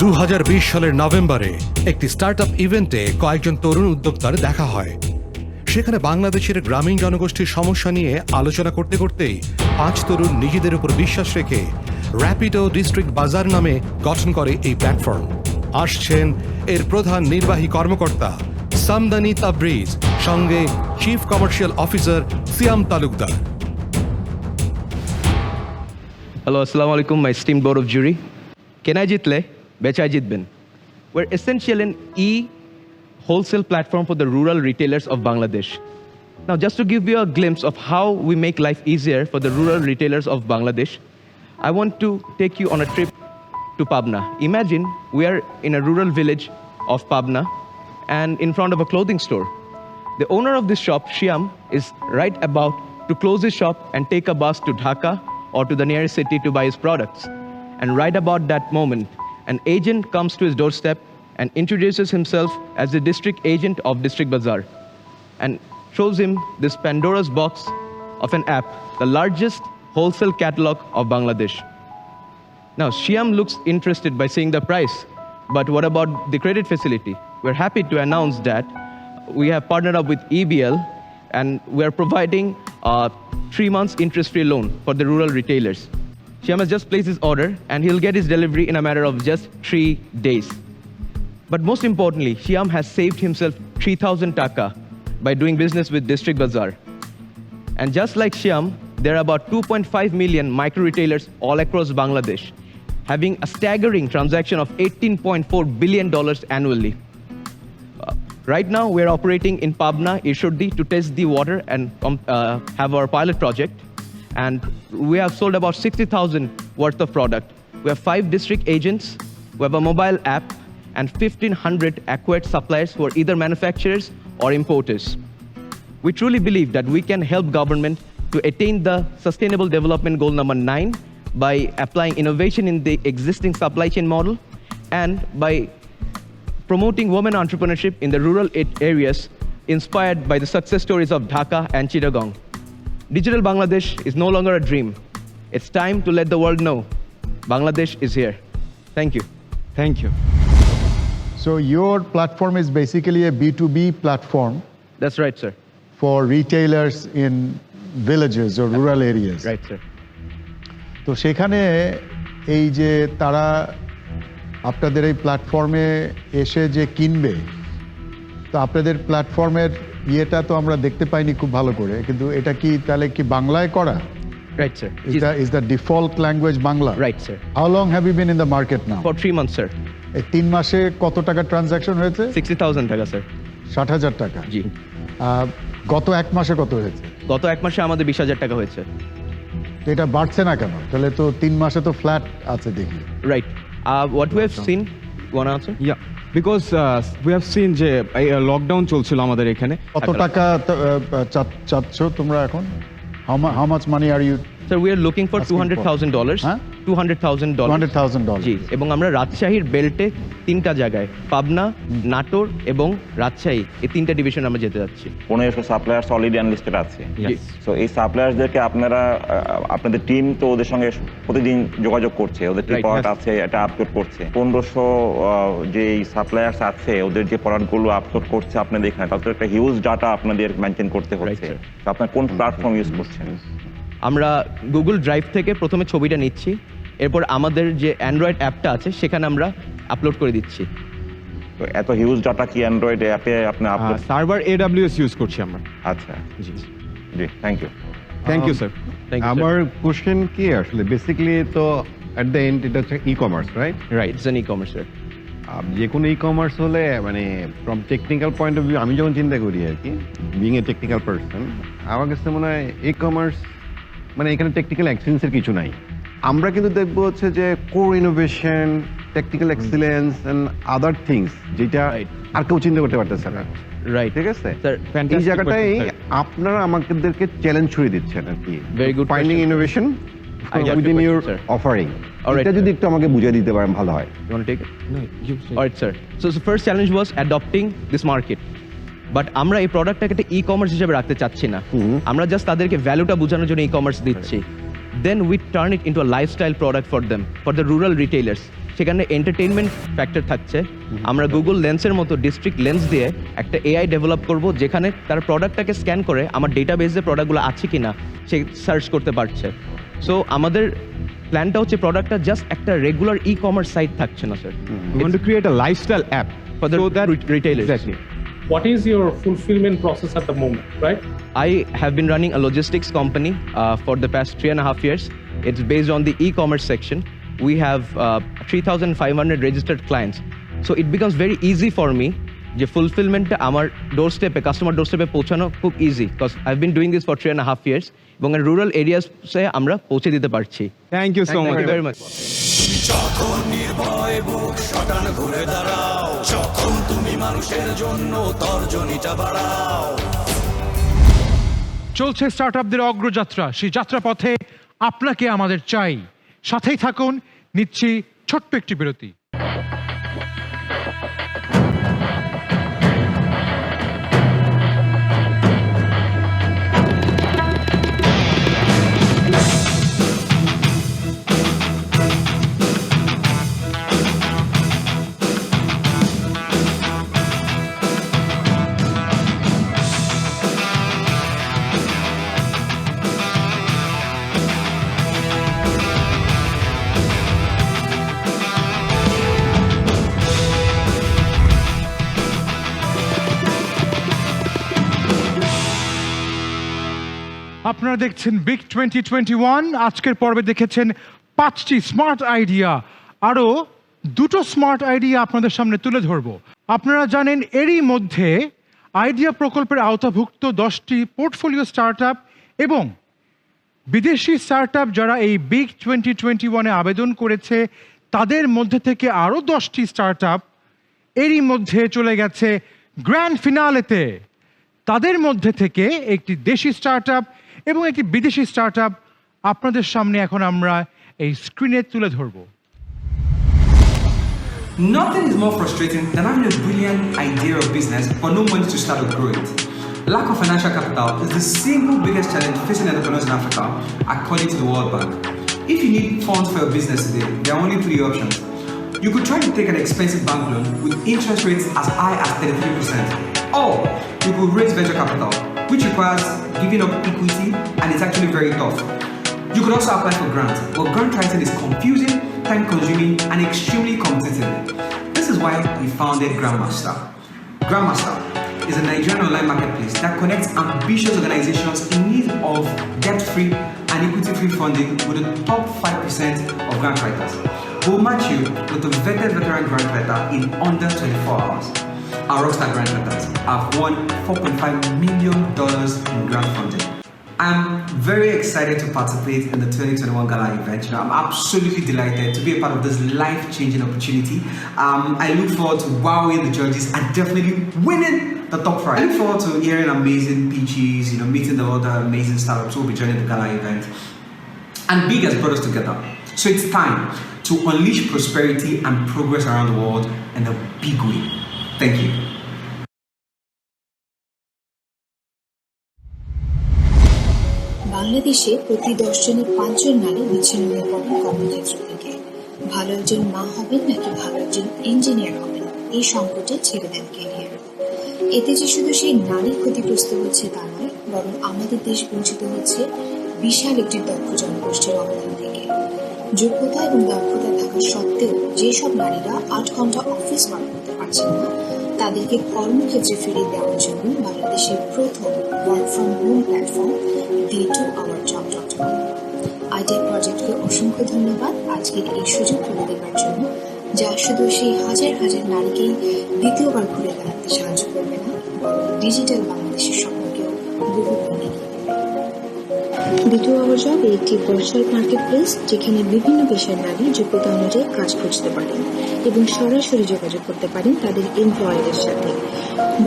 2020 সালের নভেম্বরে একটি স্টার্টআপ ইভেন্টে কয়েকজন তরুণ উদ্যোক্তার দেখা হয়। সেখানে বাংলাদেশের গ্রামীণ জনগোষ্ঠীর সমস্যা নিয়ে আলোচনা করতে করতেই 5 তরুণ নিজেদের উপর বিশ্বাস রেখে র্যাপিডো ডিস্ট্রিক্ট বাজার নামে গঠন করে এই প্ল্যাটফর্ম। আসছেন এর প্রধান নির্বাহী কর্মকর্তা সামদানি তাবরিজ, সঙ্গে chief commercial officer Siam Talukdar. Hello, assalamu alaikum, my esteemed board of jury. Kenai jitle, bechai jitben. We're essential in wholesale platform for the rural retailers of Bangladesh. Now, just to give you a glimpse of how we make life easier for the rural retailers of Bangladesh, I want to take you on a trip to Pabna. Imagine we are in a rural village of Pabna and in front of a clothing store. The owner of this shop, Shyam, is right about to close his shop and take a bus to Dhaka or to the nearest city to buy his products. And right about that moment, an agent comes to his doorstep and introduces himself as the district agent of District Bazaar and shows him this Pandora's box of an app, the largest wholesale catalog of Bangladesh. Now, Shyam looks interested by seeing the price, but what about the credit facility? We're happy to announce that we have partnered up with EBL and we're providing a 3 months interest-free loan for the rural retailers. Shyam has just placed his order and he'll get his delivery in a matter of just 3 days. But most importantly, Shyam has saved himself 3,000 taka by doing business with District Bazaar. And just like Shyam, there are about 2.5 million micro-retailers all across Bangladesh, having a staggering transaction of $18.4 billion annually. Right now, we're operating in Pabna, Ishurdi to test the water and have our pilot project. And we have sold about 60,000 worth of product. We have 5 district agents, we have a mobile app, and 1,500 acquired suppliers who are either manufacturers or importers. We truly believe that we can help government to attain the Sustainable Development Goal number 9 by applying innovation in the existing supply chain model and by promoting women entrepreneurship in the rural areas inspired by the success stories of Dhaka and Chittagong. Digital Bangladesh is no longer a dream. It's time to let the world know Bangladesh is here. Thank you. Thank you. So your platform is basically a B2B platform. That's right, sir. For retailers in villages or rural areas. Right, sir. তো সেখানে এই যে তারা আপনাদের এই প্ল্যাটফর্মে এসে যে কিনবে, তো আপনাদের প্ল্যাটফর্মের ইয়েটা তো আমরা দেখতে পাইনি খুব ভালো করে, কিন্তু এটা কি তাহলে কি বাংলায় করা? Right, sir. Is the default language Bangla? Right, sir. How long have you been in the market now? For 3 months, sir. এই 3 মাসে কত টাকা ট্রানজাকশন হয়েছে? 60,000 টাকা, স্যার। 60,000 টাকা? জি। গত 1 মাসে কত হয়েছে? গত 1 মাসে আমাদের 20,000 টাকা হয়েছে। তো এটা বাড়ছে না কেন? তাহলে তো 3 মাসে তো ফ্ল্যাট আছে দেখি। Right. What we have seen, you want to answer? Yeah, because we have seen যে লকডাউন চলছিল আমাদের এখানে। কত টাকা চাচ্ছ তোমরা এখন? How much money are you? Sir, we are looking for $200,000. $200,000 $200,000 জি, এবং আমরা রাজশাহীর বেল্টে 3টা জায়গায় পাবনা, নাটোর এবং রাজশাহী এই 3টা ডিভিশন আমরা যেতে যাচ্ছি। 1500 সাপ্লায়ার্স অলরেডি আনলিস্টেড আছে। Yes. সো এই সাপ্লায়ার্সদেরকে আপনারা আপনাদের টিম তো ওদের সঙ্গে প্রতিদিন যোগাযোগ করছে, ওদের রিপোর্ট আছে, এটা আপলোড করছে। 1500 যে সাপ্লায়ার্স আছে ওদের যে প্রোডাক্টগুলো আপলোড করছে আপনাদের এখানে, তাদের একটা হিউজ ডাটা আপনাদের মেনটেন করতে হচ্ছে। তো আপনারা কোন প্ল্যাটফর্ম ইউজ করছেন? আমরা গুগল ড্রাইভ থেকে প্রথমে ছবিটা নিচ্ছি, এরপর আমাদের যে অ্যান্ড্রয়েড অ্যাপটা আছে সেখানে আমরা আপলোড করে দিচ্ছি। তো এত হিউজ ডাটা কি অ্যান্ড্রয়েড অ্যাপে আপনি আপলোড? সার্ভার AWS ইউজ করছি আমরা। আচ্ছা, জি জি, thank you. Thank you sir. আমার কোশ্চেন কি আসলে বেসিক্যালি তো এট দ্য এন্ড এটা হচ্ছে e-commerce, right? Right, it's an e-commerce sir. যে কোনো ই-কমার্স হলে মানে from technical point of view আমি যখন চিন্তা করি আর কি, বিং এ টেকনিক্যাল পার্সন, আমার কাছে মনে হয় ই-কমার্স মানে এখানে টেকনিক্যাল এক্সেলেন্সের কিছু নাই। আমরা কিন্তু দেখবো হচ্ছে যে core innovation, technical excellence and other things যেটা আর কেউ চিন্তা করতে পারতেছে না। রাইট, ঠিক আছে? স্যার এই জায়গাটাই আপনারা আমাদেরকে চ্যালেঞ্জ ছুড়ে দিচ্ছেন আর কি। Very good finding question. Innovation I got within your your question, sir. Offering. Alright, এটা যদি sir. একটু আমাকে বুঝিয়ে দিতে পারেন ভালো হয়। You want to take it? No, you say. Alright, sir. So the first challenge was adopting this market. But আমরা এই প্রোডাক্টটাকে একটা ই-কমার্স হিসেবে রাখতে চাচ্ছি না। আমরা জাস্ট তাদেরকে ভ্যালুটা বোঝানোর জন্য ই-কমার্স দিচ্ছি। Then we turn it into a lifestyle product for them, for the rural retailers. সেখানে এন্টারটেইনমেন্ট ফ্যাক্টর থাকছে। আমরা গুগল লেন্সের মতো ডিস্ট্রিক্ট লেন্স দিয়ে একটা এআই ডেভেলপ করব, যেখানে তার প্রোডাক্টটাকে স্ক্যান করে আমার ডেটাবেসে প্রোডাক্টগুলো আছে কিনা সে সার্চ করতে পারছে। সো আমাদের প্ল্যানটা হচ্ছে প্রোডাক্টটা জাস্ট একটা রেগুলার ই-কমার্স সাইট থাকছে না sir. We want to create a lifestyle app for the retailers. Exactly. What is your fulfillment process at the moment, right? I have been running a logistics company for the past 3.5 years. It's based on the e-commerce section. We have 3,500 registered clients. So it becomes very easy for me যে ফুলফিলমেন্টটা আমার ডোরস্টেপে, কাস্টমার ডোরস্টেপে পৌঁছানো খুব easy, because I have been doing this for 3.5 years এবং রুরাল এরিয়াসে আমরা পৌঁছে দিতে পারছি। Thank you so much very much. যখন নির্ভয় বুক শটান ঘুরে দাঁড়াও, যখন তুমি মানুষের জন্য তর্জনীটা বাড়াও। চলছে স্টার্টআপদের অগ্রযাত্রা, সেই যাত্রাপথে আপনাকে আমাদের চাই। সাথেই থাকুন, নিচ্ছি ছোট্ট একটি বিরতি। আপনারা দেখছেন বিগ 2021। আজকের পর্বে দেখেছেন 5টি স্মার্ট আইডিয়া, আরও 2টো স্মার্ট আইডিয়া আপনাদের সামনে তুলে ধরব। আপনারা জানেন এরই মধ্যে আইডিয়া প্রকল্পের আওতাভুক্ত 10টি পোর্টফোলিও স্টার্টআপ এবং বিদেশি স্টার্টআপ যারা এই বিগ 2021-এ আবেদন করেছে, তাদের মধ্যে থেকে আরও 10টি স্টার্টআপ এরই মধ্যে চলে গেছে গ্র্যান্ড ফিনালেতে। তাদের মধ্যে থেকে একটি দেশি স্টার্টআপ এবং একটি বিদেশি স্টার্টআপ আপনাদের সামনে এখন আমরা এই স্ক্রিনে তুলে ধরব। Nothing is more frustrating than having a brilliant idea of business but no money to start or grow it. Lack of financial capital is the single biggest challenge facing entrepreneurs in Africa, according to the World Bank. If you need funds for your business today, there are only 3 options. You could try to take an expensive bank loan with interest rates as high as 33%. Or you could raise venture capital, which requires giving up equity and it's actually very tough. You could also apply for grants, but grant writing is confusing, time-consuming, and extremely competitive. This is why we founded Grandmaster. Grandmaster is a Nigerian online marketplace that connects ambitious organizations in need of debt-free and equity-free funding with the top 5% of grant writers. We'll match you with a vetted veteran grant writer in under 24 hours. Our rockstar grant writers have won $4.5 million in grant funding. I'm very excited to participate in the 2021 Gala event. I'm absolutely delighted to be a part of this life-changing opportunity. I look forward to wowing the judges and definitely winning the top prize. I look forward to hearing amazing pitches, meeting the other amazing startups who will be joining the Gala event. And Big has brought us together. So it's time to unleash prosperity and progress around the world in a big way. Thank you. বাংলাদেশে প্রতি 10 জনের 5 জন নারী বিচ্ছিন্ন হয়ে পড়েন কর্মক্ষেত্র থেকে। ভালো একজন মা হবেন নাকি ভালো একজন ইঞ্জিনিয়ার হবেন, এই সংকটে ছেড়ে দেন ক্যারিয়ার। এতে যে শুধু সেই নারী ক্ষতিগ্রস্ত হচ্ছে তা নয়, বরং আমাদের দেশ বঞ্চিত হচ্ছে বিশাল একটি দক্ষ জনগোষ্ঠীর অবদান থেকে। যোগ্যতা এবং দক্ষতা থাকা সত্ত্বেও যেসব নারীরা 8 ঘন্টা অফিস ওয়ার্ক করতে পারছেন না, তাদেরকে কর্মক্ষেত্রে ফিরিয়ে দেওয়ার জন্য বাংলাদেশের প্রথম work from home platform D2OurJob.com। Idea প্রজেক্টকে অসংখ্য ধন্যবাদ আজকের এই সুযোগ করে দেওয়ার জন্য, যা শুধু সেই হাজার হাজার নারীকেই দ্বিতীয়বার ঘুরে দাঁড়াতে সাহায্য করবে না, বরং ডিজিটাল বাংলাদেশের স্বপ্নকেও বহু গুণ এগিয়ে দেবে। D2OurJob একটি ভার্চুয়াল মার্কেট প্লেস, যেখানে বিভিন্ন পেশার নারী যোগ্যতা অনুযায়ী কাজ খুঁজতে পারেন এবং সরাসরি যোগাযোগ করতে পারেন তাদের এমপ্লয়ারের সাথে।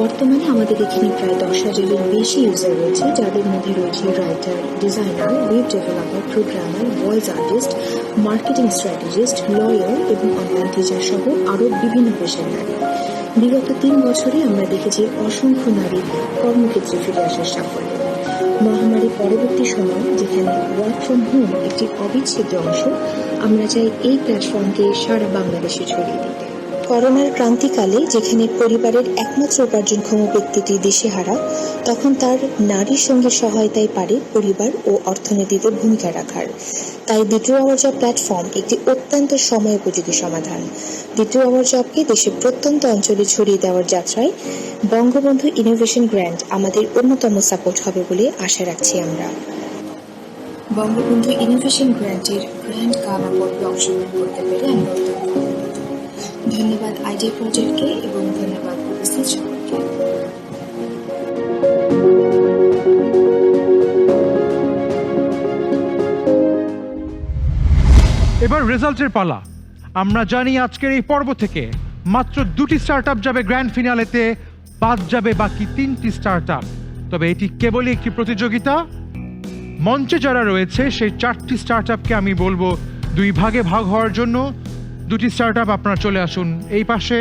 বর্তমানে আমাদের এখানে প্রায় 10,000-এর বেশি ইউজার রয়েছে, যাদের মধ্যে রয়েছে writer, designer, web developer, programmer, voice artist, marketing strategist, lawyer এবং অনলাইন টিচার সহ আরও বিভিন্ন পেশার নারী। বিগত 3 বছরে আমরা দেখেছি অসংখ্য নারী কর্মক্ষেত্রে ফিরে আসার সাফল্য। মহামারী পরবর্তী সময়, যেখানে ওয়ার্ক ফ্রম হোম একটি অবিচ্ছেদ্য অংশ, আমরা চাই এই প্ল্যাটফর্মকে সারা বাংলাদেশে ছড়িয়ে দিতে। করোনার ক্রান্তিকালে যেখানে পরিবারের একমাত্র উপার্জনক্ষম ব্যক্তিটি দিশেহারা, তখন তার নারীর সঙ্গীর সহায়তায় পারে পরিবার ও অর্থনীতিতে ভূমিকা রাখার। তাই D2OurJob প্ল্যাটফর্ম একটি অত্যন্ত সময়োপযোগী সমাধান। D2OurJobকে দেশের প্রত্যন্ত অঞ্চলে ছড়িয়ে দেওয়ার যাত্রায় বঙ্গবন্ধু ইনোভেশন গ্র্যান্ট আমাদের অন্যতম সাপোর্ট হবে বলে আশা রাখছি আমরা। বঙ্গবন্ধু ইনোভেশন গ্র্যান্টের গ্র্যান্ড গালা পর্বে অংশগ্রহণ করতে পেরে আমরা অত্যন্ত আনন্দিত। ধন্যবাদ আইডিয়া প্রজেক্টকে এবং ধন্যবাদ উপস্থিত সকলকে। এবার রেজাল্টের পালা। আমরা জানি আজকের এই পর্ব থেকে মাত্র 2টি স্টার্টআপ যাবে গ্র্যান্ড ফিনালেতে, বাদ যাবে বাকি 3টি স্টার্টআপ। তবে এটি কেবলই একটি প্রতিযোগিতা। মঞ্চে যারা রয়েছে সেই 4টি স্টার্টআপকে আমি বলবো 2 ভাগে ভাগ হওয়ার জন্য। 2টি স্টার্টআপ আপনারা চলে আসুন এই পাশে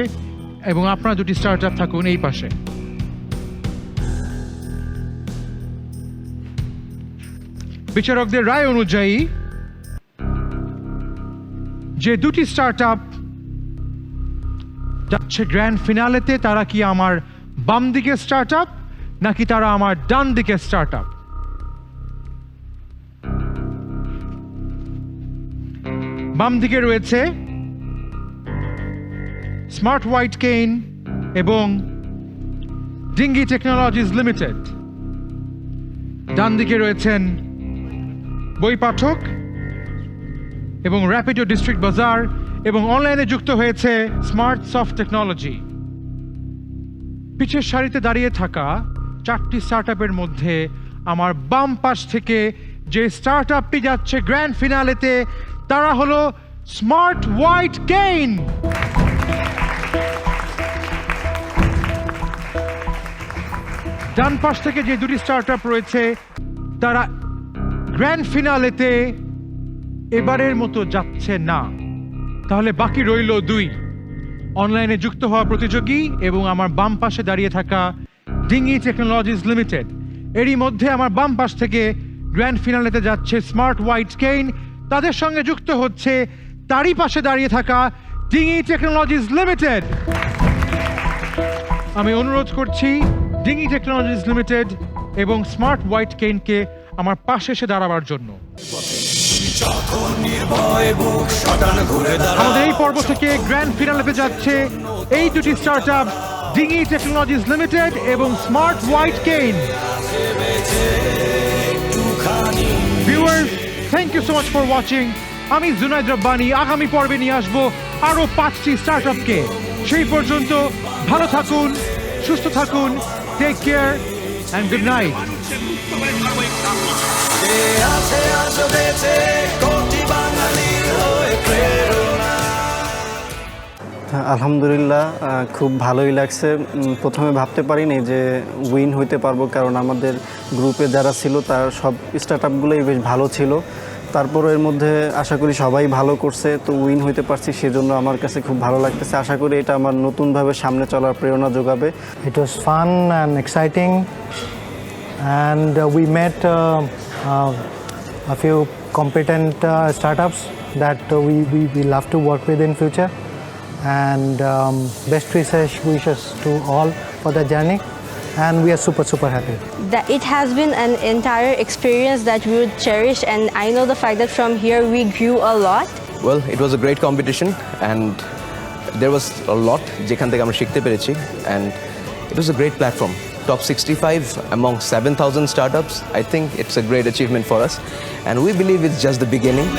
এবং আপনারা 2টি স্টার্টআপ থাকুন এই পাশে। বিচারকদের রায় অনুযায়ী যে 2টি স্টার্টআপ যাচ্ছে গ্র্যান্ড ফিনালেতে, তারা কি আমার বাম দিকের স্টার্টআপ নাকি তারা আমার ডান দিকের স্টার্টআপ? বাম দিকে রয়েছে স্মার্ট হোয়াইট কেইন এবং ডিঙ্গি টেকনোলজিস লিমিটেড। ডান দিকে রয়েছেন বই পাঠক এবং র্যাপিডো ডিস্ট্রিক্ট বাজার, এবং অনলাইনে যুক্ত হয়েছে স্মার্ট সফট টেকনোলজি। পিছের সারিতে দাঁড়িয়ে থাকা 4টি স্টার্টআপের মধ্যে আমার বাম পাশ থেকে যে স্টার্টআপটি যাচ্ছে গ্র্যান্ড ফিনালেতে, তারা হলো স্মার্ট হোয়াইট কেইন। ডান পাশ থেকে যে 2টি স্টার্টআপ রয়েছে, তারা গ্র্যান্ড ফিনালেতে এবারের মতো যাচ্ছে না। তাহলে বাকি রইল 2 অনলাইনে যুক্ত হওয়া প্রতিযোগী এবং আমার বাম পাশে দাঁড়িয়ে থাকা ডিঙ্গি টেকনোলজিস লিমিটেড। এরই মধ্যে আমার বাম পাশ থেকে গ্র্যান্ড ফিনালেতে যাচ্ছে স্মার্ট হোয়াইট কেইন, তাদের সঙ্গে যুক্ত হচ্ছে তারই পাশে দাঁড়িয়ে থাকা ডিঙ্গি টেকনোলজিস লিমিটেড। আমি অনুরোধ করছি ডিঙ্গি টেকনোলজিস লিমিটেড এবং স্মার্ট হোয়াইট কেইনকে আমার পাশে এসে দাঁড়াবার জন্য। আমাদের এই পর্ব থেকে গ্র্যান্ড ফিনালেতে যাচ্ছে এই 2টি স্টার্টআপ, ডিঙ্গি টেকনোলজিস লিমিটেড এবং smart white cane. Viewers, thank you so much for watching. আমি জুনাইদ রব্বানি আগামী পর্বে নিয়ে আসবো আরো 5টি স্টার্টআপকে। সেই পর্যন্ত ভালো থাকুন, সুস্থ থাকুন, take care and good night. আলহামদুলিল্লাহ, খুব ভালোই লাগছে। প্রথমে ভাবতে পারিনি যে উইন হইতে পারবো, কারণ আমাদের গ্রুপে যারা ছিল তার সব স্টার্টআপগুলোই বেশ ভালো ছিল। তারপরও এর মধ্যে আশা করি সবাই ভালো করছে, তো উইন হইতে পারছি, সেজন্য আমার কাছে খুব ভালো লাগতেছে। আশা করি এটা আমার নতুনভাবে সামনে চলার প্রেরণা যোগাবে। It was fun and exciting, and we met a few competent startups that we love to work with in future, and best wishes to all for the journey, and we are super happy. That it has been an entire experience that we would cherish, and I know the fact that from here we grew a lot. Well, it was a great competition and there was a lot যেখান থেকে আমরা শিখতে পেরেছি, and it was a great platform. Top 65 among 7,000 startups. I think it's a great achievement for us, and we believe it's just the beginning.